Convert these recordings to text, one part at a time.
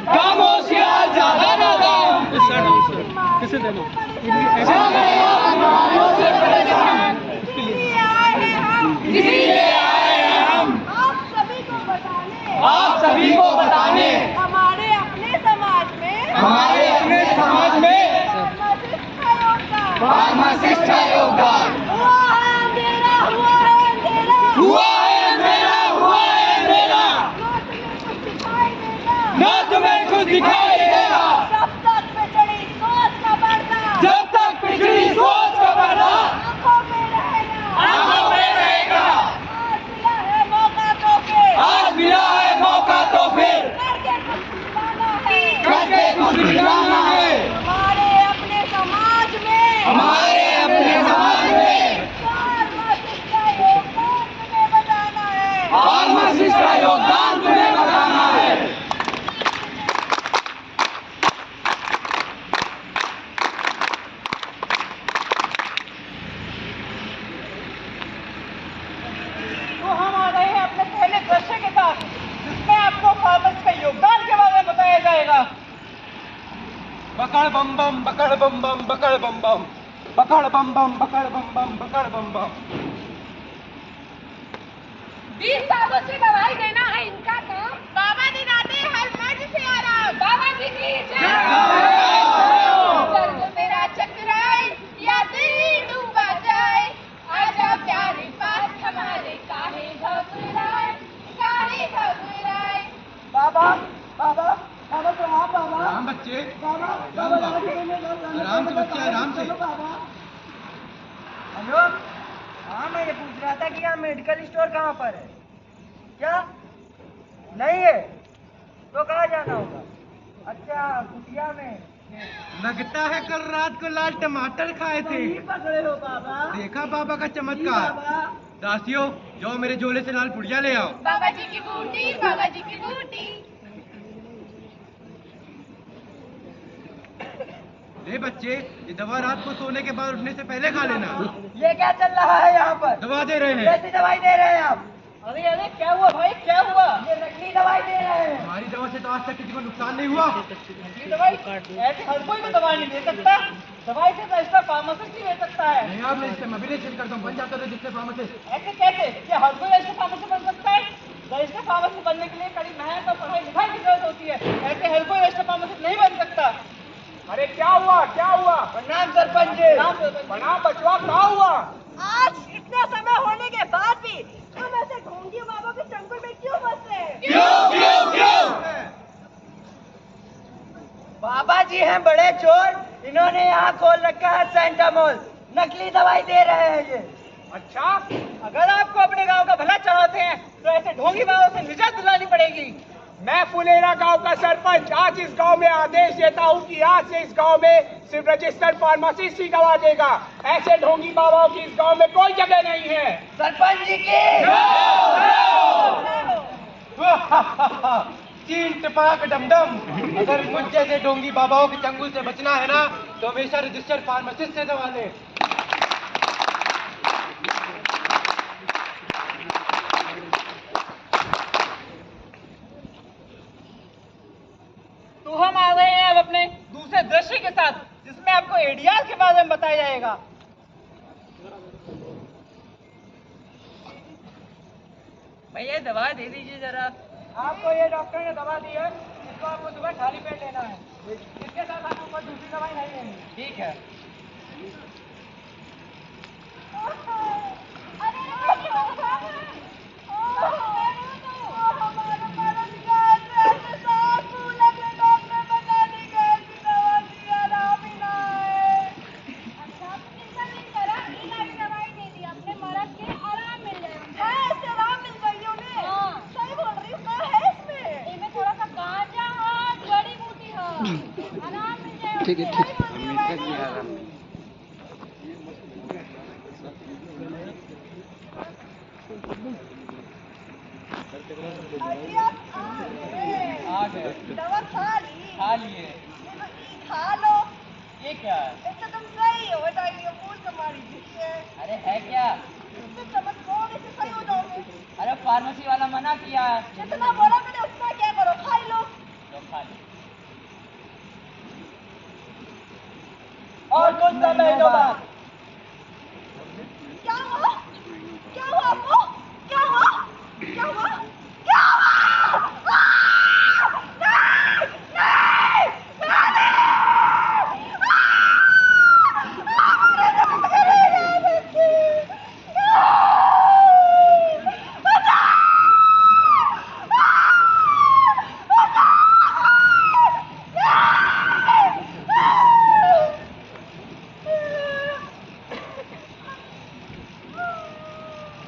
खामोशियाँ ज़्यादा ना दाम किसे देना इसीलिए आए हैं हम आप सभी को बताने हमारे अपने समाज में फार्मासिस्ट का योगदान हुआ है अंधेरा हुआ है अंधेरा ना तुम्हें कुछ दिखाई देगा जब तक पिछड़ी सोच का बढ़ना आंखों में रहेगा आज मिला है मौका तो फिर करके कुछ दिखाना है हमारे अपने समाज में फार्मासिस्ट का योगदान तुम्हें बताना है तो हम आ गए हैं अपने पहले दृश्य के साथ जिसमें आपको फार्मासिस्ट का योगदान के बारे में बताया जाएगा। बकड़ बम बम बकड़ बम बम बकड़ बम बम बकड़ बम बम बकड़ बम बम बकड़ बम बम 20 सालों से दवाई देना है इनका काम। बाबा दिलाते हर मर्ज से आराम। बाबा जी की जय। दर्द मेरा चकराए या दिल डूबा जाए आजा प्यारे पास हमारे काहे घबराए बाबा बाबा बाबा तो आप बाबा आराम बच्चे बाबा आराम से बच्चे आराम से हेलो हाँ मैं ये पूछ रहा था कि यहाँ मेडिकल स्टोर कहाँ पर है क्या नहीं है तो कहाँ जाना होगा अच्छा कुटिया में लगता है कल रात को लाल टमाटर खाए थे पकड़े हो बाबा देखा बाबा का चमत्कार दासियों जाओ मेरे झोले से लाल पुड़िया ले आओ बाबा जी की बूटी बाबा जी की बूटी ले बच्चे ये दवा रात को सोने के बाद उठने से पहले खा लेना ये क्या चल रहा है यहाँ पर दवा दे रहे हैं कैसी दवाई दे रहे हैं आप अरे अरे क्या हुआ भाई क्या हुआ ये नकली दवाई दे रहे हैं हमारी दवा से तो आज तक किसी को नुकसान नहीं हुआ नकली दवाई ऐसे हर कोई को दवाई नहीं दे सकता दवाई से तो एक्स्ट्रा फार्मासिस्ट ही दे सकता है नहीं आप इससे मैं भी नहीं चेक करता हूँ बन जाता था जिससे फार्मासिस्ट ऐसे कैसे क्या हर कोई ऐसे फार्मासिस्ट बन सकता है रजिस्टर फार्मासिस्ट बनने के लिए कड़ी मेहनत और पढ़ाई लिखाई की जरूरत होती है ऐसे हर कोई रजिस्टर फार्मासिस्ट नहीं बन सकता अरे क्या हुआ प्रणाम सरपंच जी बना बचवा क्या हुआ आज इतना समय होने के बाद भी हम ऐसे ढोंगी बाबा के चंगुल में क्यों फंस रहे हैं क्यों बाबा जी हैं बड़े चोर इन्होंने यहाँ खोल रखा है सेंटामोल नकली दवाई दे रहे हैं ये अच्छा अगर आपको अपने गांव का भला चाहते हैं तो ऐसे ढोंगी बाबा से निजात दिलानी पड़ेगी मैं फुलेरा गांव का सरपंच आज इस गांव में आदेश देता हूं कि आज से इस गांव में सिर्फ रजिस्टर्ड फार्मासिस्ट ही दवा देगा ऐसे ढोंगी बाबाओं की इस गांव में कोई जगह नहीं है सरपंच जी की चीन टपाक डमडम अगर मुझ जैसे ढोंगी बाबाओं के चंगुल से बचना है ना तो हमेशा रजिस्टर्ड फार्मासिस्ट से दवा ले तो हम आ गए हैं अब अपने दूसरे दृश्य के साथ जिसमें आपको एडीआर के बारे में बताया जाएगा भैया दवा दे दीजिए जरा आपको ये डॉक्टर ने दवा दी है इसको आपको सुबह खाली पेट लेना है इसके साथ आपको कोई दूसरी दवाई नहीं लेनी ठीक है ठीक है ठीक दवा खा लिए खा लो ये क्या है इससे तुम सही हो डायरिया फूल तुम्हारी जिससे अरे है क्या इससे समझ लोगे से सही हो जाओगे अरे फार्मेसी वाला मना किया है जितना बोला मैंने उतना क्या और कुछ महीनों बाद क्या हुआ? क्या हुआ आपको? क्या हुआ? क्या हुआ? क्या हुआ?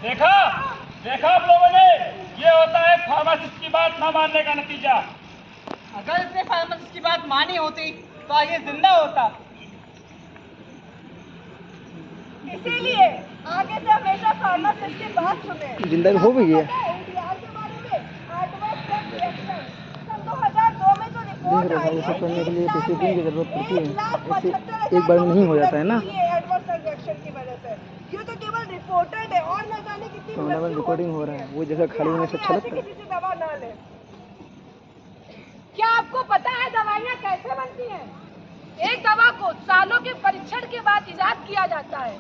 देखा देखा आप लोगों ने, ये होता है फार्मासिस्ट की बात ना मानने का नतीजा। अगर इसने फार्मासिस्ट की बात मानी होती तो आज ये जिंदा होता। इसीलिए आगे से हमेशा फार्मासिस्ट की बात सुने। जिंदा हो भी गया। एनटीआर के बारे में एडवर्स रिएक्शन सन 2002 में जो रिपोर्ट आई ये सब करने के लिए है, डिसिप्लिन की जरूरत पड़ती है। 1,75,000 एक बार में नहीं हो जाता है ना। ये एडवर्स रिएक्शन की वजह से ये तो केवल रिपोर्टेड है और न जाने कितनी मृत्यु रिकॉर्डिंग हो रहा है, वो जगह खाली होने से अच्छा लगता है। किसी से दवा ना ले। क्या आपको पता है दवाइयाँ कैसे बनती हैं? एक दवा को सालों के परीक्षण के बाद इजाद किया जाता है।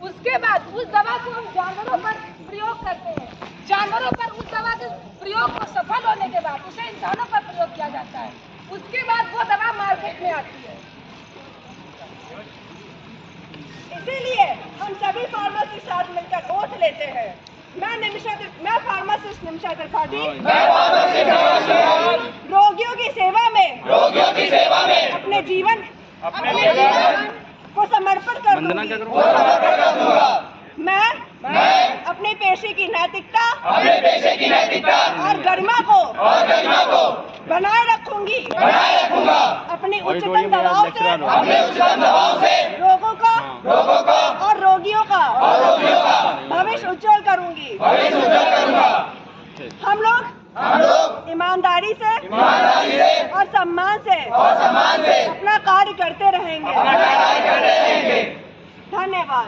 उसके बाद उस दवा को हम जानवरों पर प्रयोग करते हैं। जानवरों पर उस दवा के प्रयोग को सफल होने के बाद उसे इंसानों पर प्रयोग किया जाता है। उसके बाद वो दवा मार्केट में आती है। इसीलिए हम सभी फार्मासिस्ट साथ मिलकर ओथ लेते हैं। मैं फार्मासिस्ट निमिषा त्रिपाठी रोगियों की सेवा में अपने जीवन को समर्पण कर दूंगा। मैं अपने पेशे की नैतिकता और गरिमा को बनाए रखूंगी। अपनी उच्चतम दबाव से रोगों का और रोगियों का भविष्य उज्जवल करूंगी। हम लोग ईमानदारी से और सम्मान से अपना कार्य करते रहेंगे। धन्यवाद।